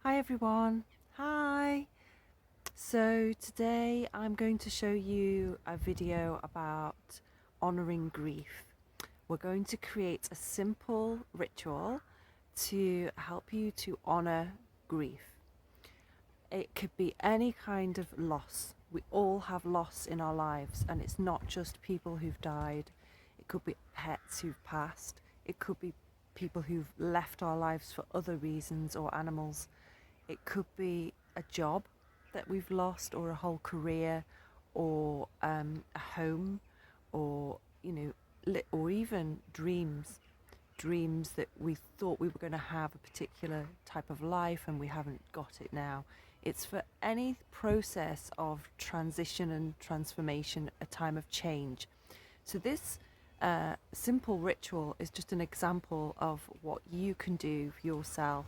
Hi everyone. Hi. So today I'm going to show you a video about honoring grief. We're going to create a simple ritual to help you to honor grief. It could be any kind of loss. We all have loss in our lives, and it's not just people who've died. It could be pets who've passed. It could be people who've left our lives for other reasons, or animals. It could be a job that we've lost, or a whole career, or a home, or or even dreams that we thought we were going to have a particular type of life and we haven't got it now. It's for any process of transition and transformation, a time of change. So this simple ritual is just an example of what you can do for yourself.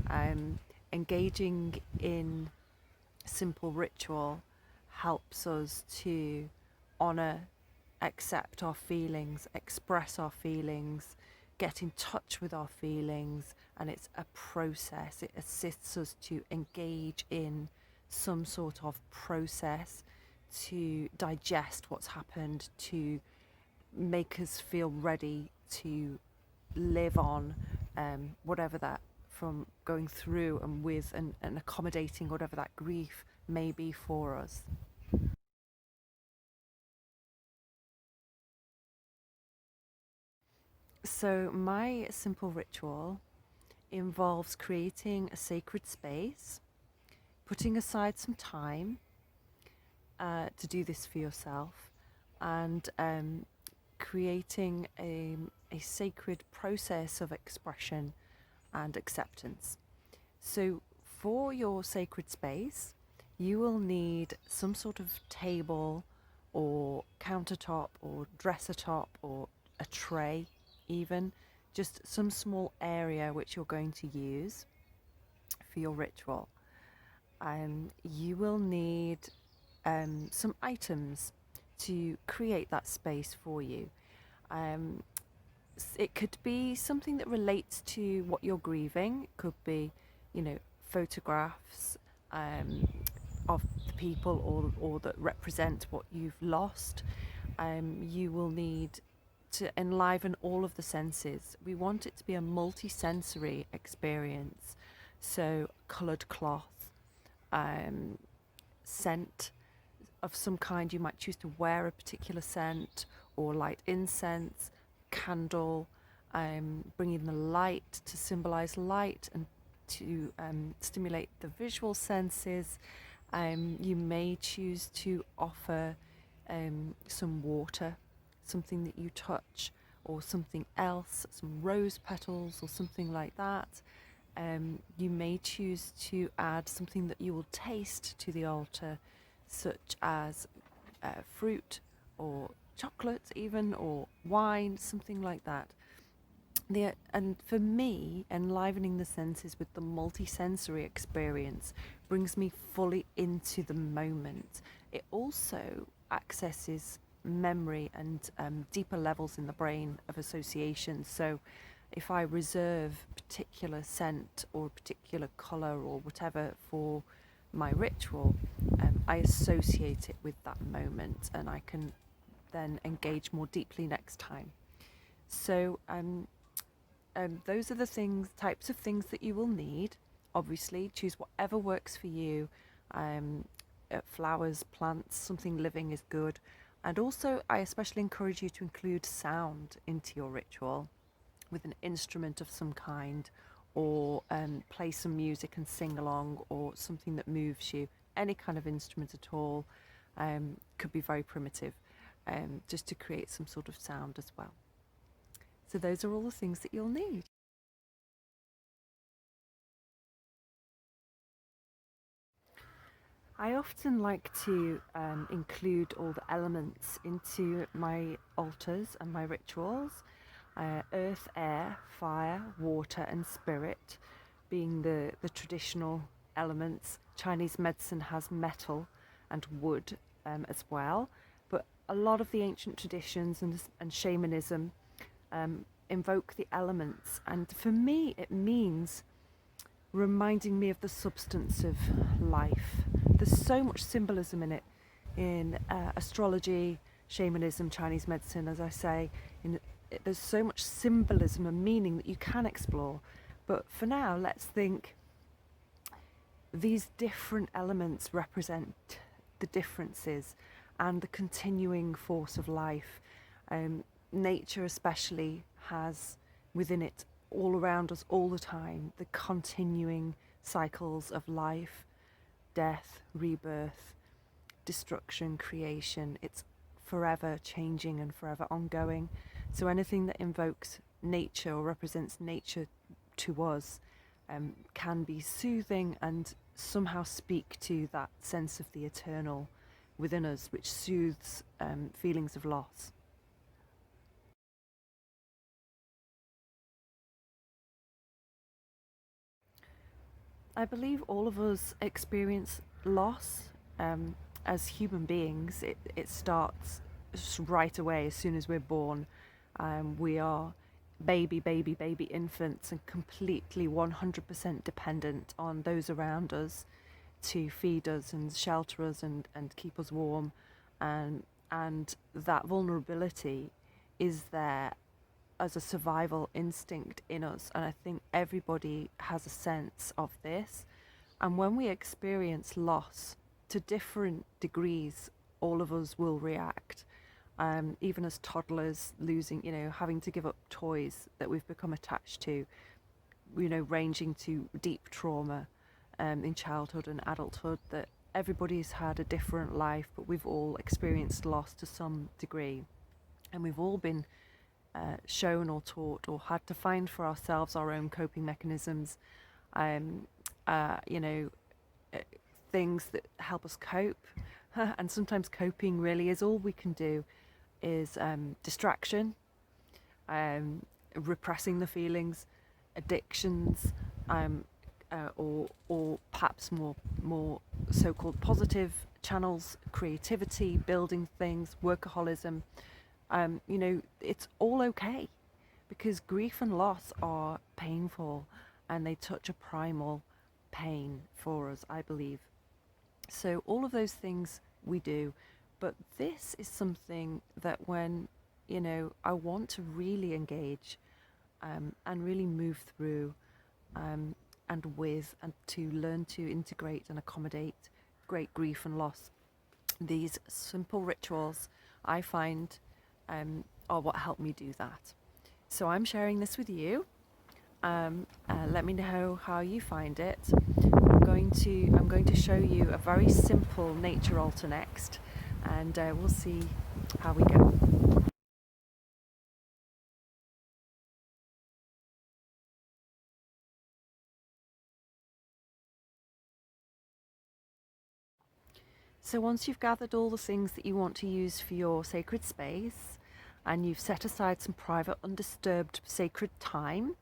Um, Engaging in simple ritual helps us to honor, accept our feelings, express our feelings, get in touch with our feelings, and it's a process. It assists us to engage in some sort of process to digest what's happened, to make us feel ready to live on, whatever that, from going through and with and accommodating whatever that grief may be for us. So my simple ritual involves creating a sacred space, putting aside some time to do this for yourself, and creating a sacred process of expression and acceptance. So, for your sacred space, you will need some sort of table or countertop or dresser top or a tray, even just some small area which you're going to use for your ritual. You will need some items to create that space for you. Um, it could be something that relates to what you're grieving. It could be, photographs of the people or that represent what you've lost. You will need to enliven all of the senses. We want it to be a multi-sensory experience. So coloured cloth, scent of some kind. You might choose to wear a particular scent or light incense, candle, bringing the light to symbolize light and to stimulate the visual senses. You may choose to offer some water, something that you touch, or something else, some rose petals or something like that. You may choose to add something that you will taste to the altar, such as fruit or chocolate, even, or wine, something like that. And for me, enlivening the senses with the multi-sensory experience brings me fully into the moment. It also accesses memory and deeper levels in the brain of association. So if I reserve a particular scent or a particular colour or whatever for my ritual, I associate it with that moment and I can then engage more deeply next time. So those are the types of things that you will need. Obviously, choose whatever works for you. Flowers, plants, something living is good. And also, I especially encourage you to include sound into your ritual with an instrument of some kind, or play some music and sing along, or something that moves you. Any kind of instrument at all, could be very primitive, just to create some sort of sound as well. So those are all the things that you'll need. I often like to include all the elements into my altars and my rituals. Earth, air, fire, water and spirit being the traditional elements. Chinese medicine has metal and wood as well, but a lot of the ancient traditions and shamanism invoke the elements, and for me it means reminding me of the substance of life. There's so much symbolism in it, in astrology, shamanism, Chinese medicine, as I say. There's so much symbolism and meaning that you can explore. But for now, let's think these different elements represent the differences and the continuing force of life. Nature especially has within it, all around us all the time, the continuing cycles of life, death, rebirth, destruction, creation. It's forever changing and forever ongoing. So anything that invokes nature or represents nature to us can be soothing and somehow speak to that sense of the eternal within us, which soothes feelings of loss. I believe all of us experience loss as human beings. It starts right away as soon as we're born. We are baby infants and completely 100% dependent on those around us to feed us and shelter us and keep us warm. And that vulnerability is there as a survival instinct in us, and I think everybody has a sense of this. And when we experience loss to different degrees, all of us will react. Even as toddlers, losing, having to give up toys that we've become attached to, ranging to deep trauma in childhood and adulthood, that everybody's had a different life, but we've all experienced loss to some degree. And we've all been shown or taught or had to find for ourselves our own coping mechanisms, things that help us cope. And sometimes coping really is all we can do is distraction, repressing the feelings, addictions, or perhaps more so-called positive channels, creativity, building things, workaholism. It's all okay, because grief and loss are painful and they touch a primal pain for us, I believe. So all of those things we do, but this is something that when, I want to really engage and really move through and with and to learn to integrate and accommodate great grief and loss, these simple rituals I find are what help me do that. So I'm sharing this with you. Let me know how you find it. I'm going to show you a very simple nature altar next, and we'll see how we go. So once you've gathered all the things that you want to use for your sacred space, and you've set aside some private, undisturbed, sacred time,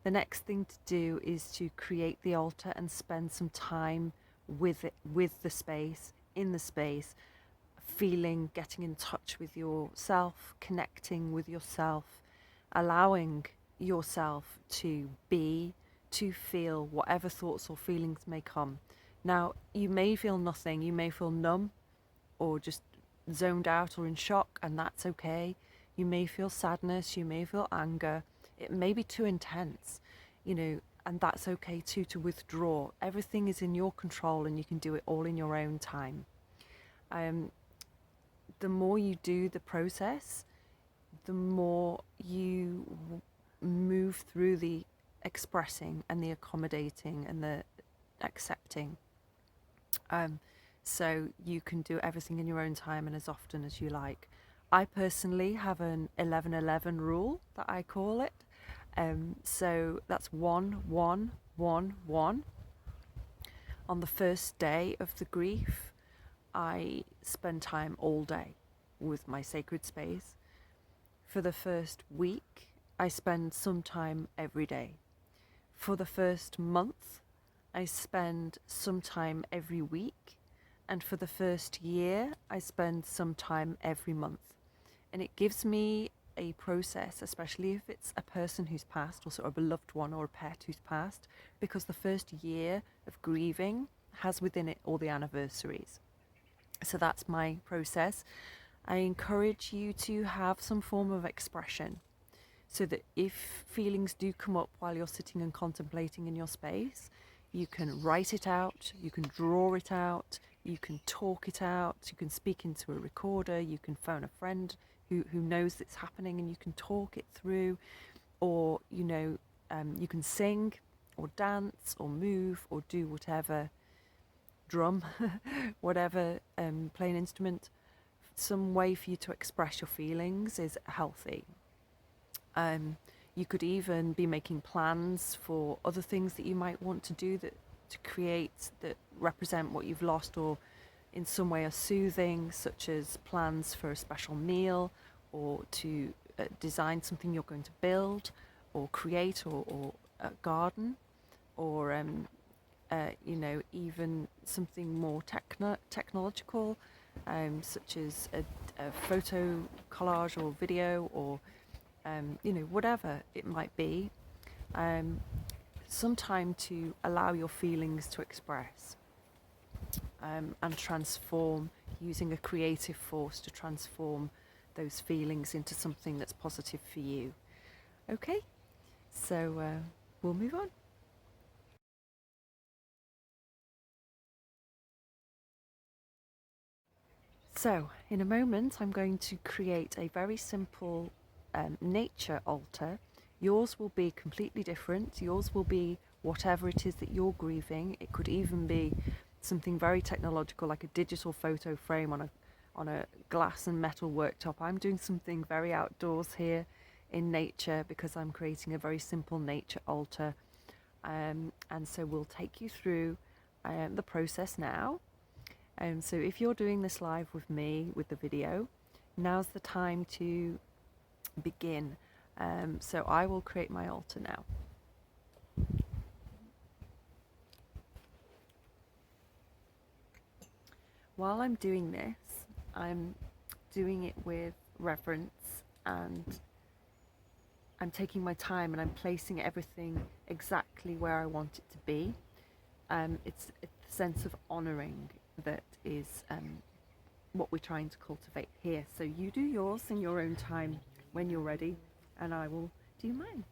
the next thing to do is to create the altar and spend some time with it, with the space, in the space, feeling, getting in touch with yourself, connecting with yourself, allowing yourself to be, to feel whatever thoughts or feelings may come. Now, you may feel nothing, you may feel numb or just zoned out or in shock, and that's okay. You may feel sadness, you may feel anger, it may be too intense, and that's okay too, to withdraw. Everything is in your control and you can do it all in your own time. The more you do the process, the more you move through the expressing and the accommodating and the accepting. So you can do everything in your own time and as often as you like. I personally have an 11-11 rule that I call it. So that's 1-1-1-1. On the first day of the grief, I spend time all day with my sacred space. For the first week, I spend some time every day. For the first month, I spend some time every week. And for the first year, I spend some time every month. And it gives me a process, especially if it's a person who's passed, or sort of a beloved one or a pet who's passed, because the first year of grieving has within it all the anniversaries. So that's my process. I encourage you to have some form of expression, so that if feelings do come up while you're sitting and contemplating in your space, you can write it out, you can draw it out, you can talk it out, you can speak into a recorder, you can phone a friend who knows it's happening and you can talk it through, or you can sing or dance or move or do whatever, drum, whatever, play an instrument. Some way for you to express your feelings is healthy. You could even be making plans for other things that you might want to do to create that represent what you've lost, or in some way are soothing, such as plans for a special meal, or to design something you're going to build or create, or garden, or even something more technological, such as a photo collage or video, or whatever it might be. Some time to allow your feelings to express, and transform, using a creative force to transform those feelings into something that's positive for you. Okay, so we'll move on. So in a moment I'm going to create a very simple nature altar. Yours will be completely different. Yours will be whatever it is that you're grieving. It could even be something very technological, like a digital photo frame on a glass and metal worktop. I'm doing something very outdoors here in nature because I'm creating a very simple nature altar. And so we'll take you through the process now. So if you're doing this live with me with the video, now's the time to begin. So I will create my altar now. While I'm doing this, I'm doing it with reverence, and I'm taking my time and I'm placing everything exactly where I want it to be. It's a sense of honouring that is what we're trying to cultivate here. So you do yours in your own time when you're ready, and I will do mine.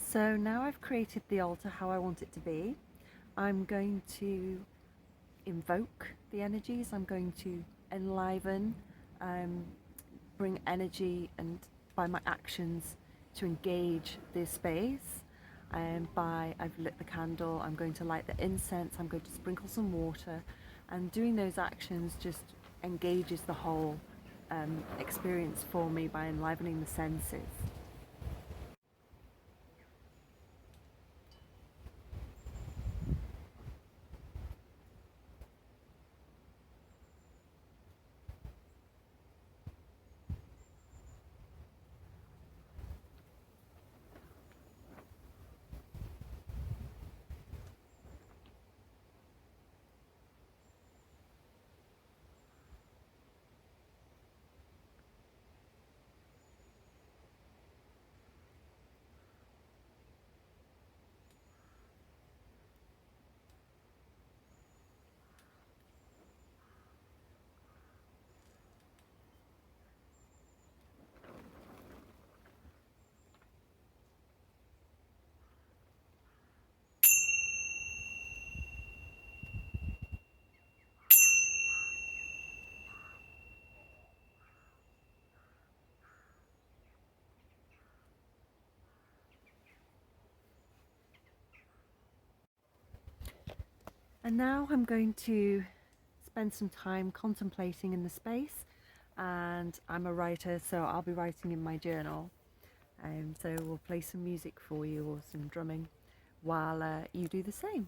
So now I've created the altar how I want it to be. I'm going to invoke the energies. I'm going to enliven, bring energy, and by my actions to engage this space. I've lit the candle, I'm going to light the incense, I'm going to sprinkle some water, and doing those actions just engages the whole experience for me by enlivening the senses. And now I'm going to spend some time contemplating in the space, and I'm a writer, so I'll be writing in my journal. So we'll play some music for you or some drumming while you do the same.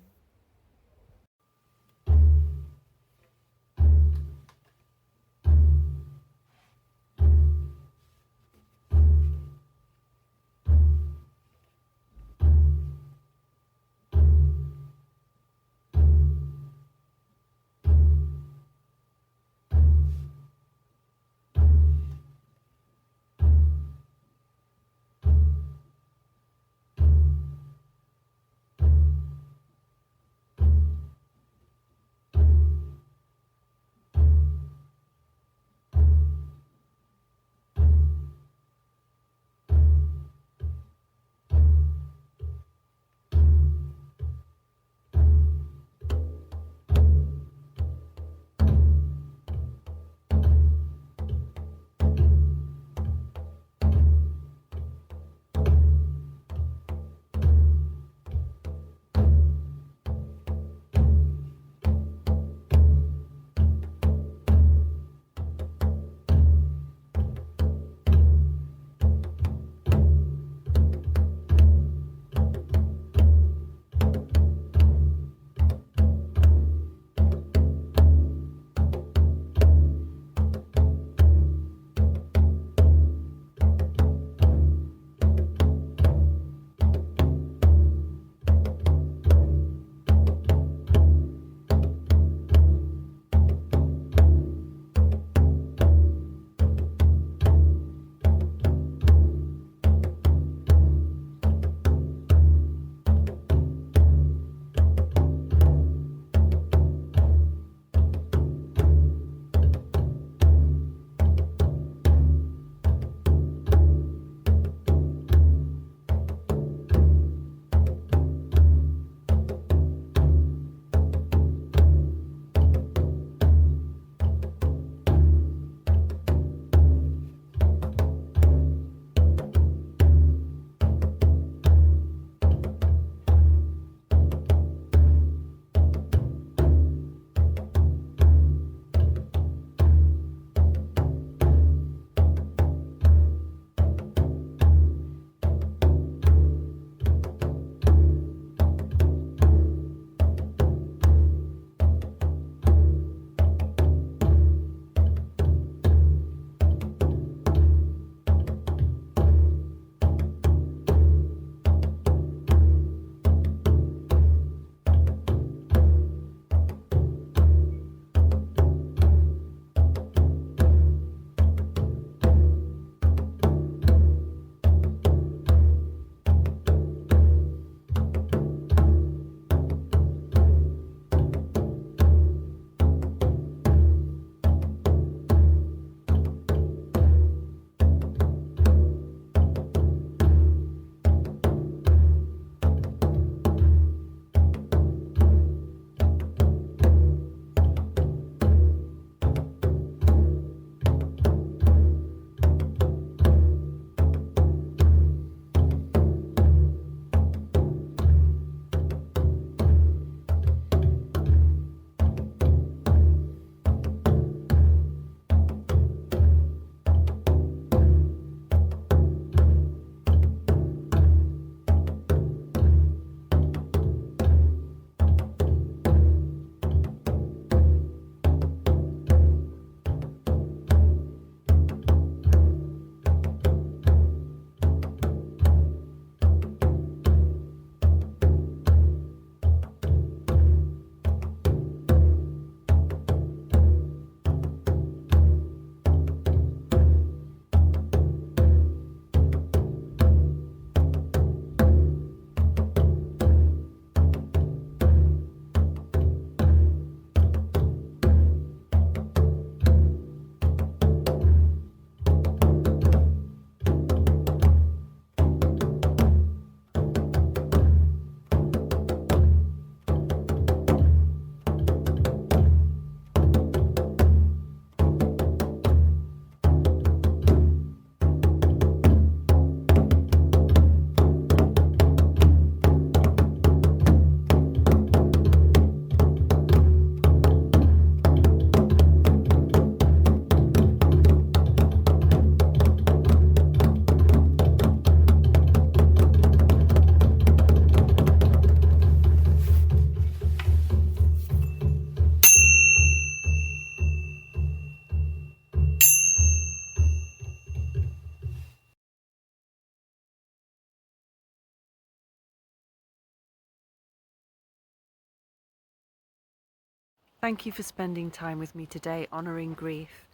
Thank you for spending time with me today honouring grief.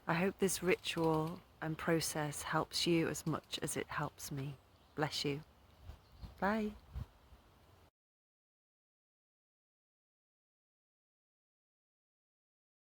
I hope this ritual and process helps you as much as it helps me. Bless you. Bye.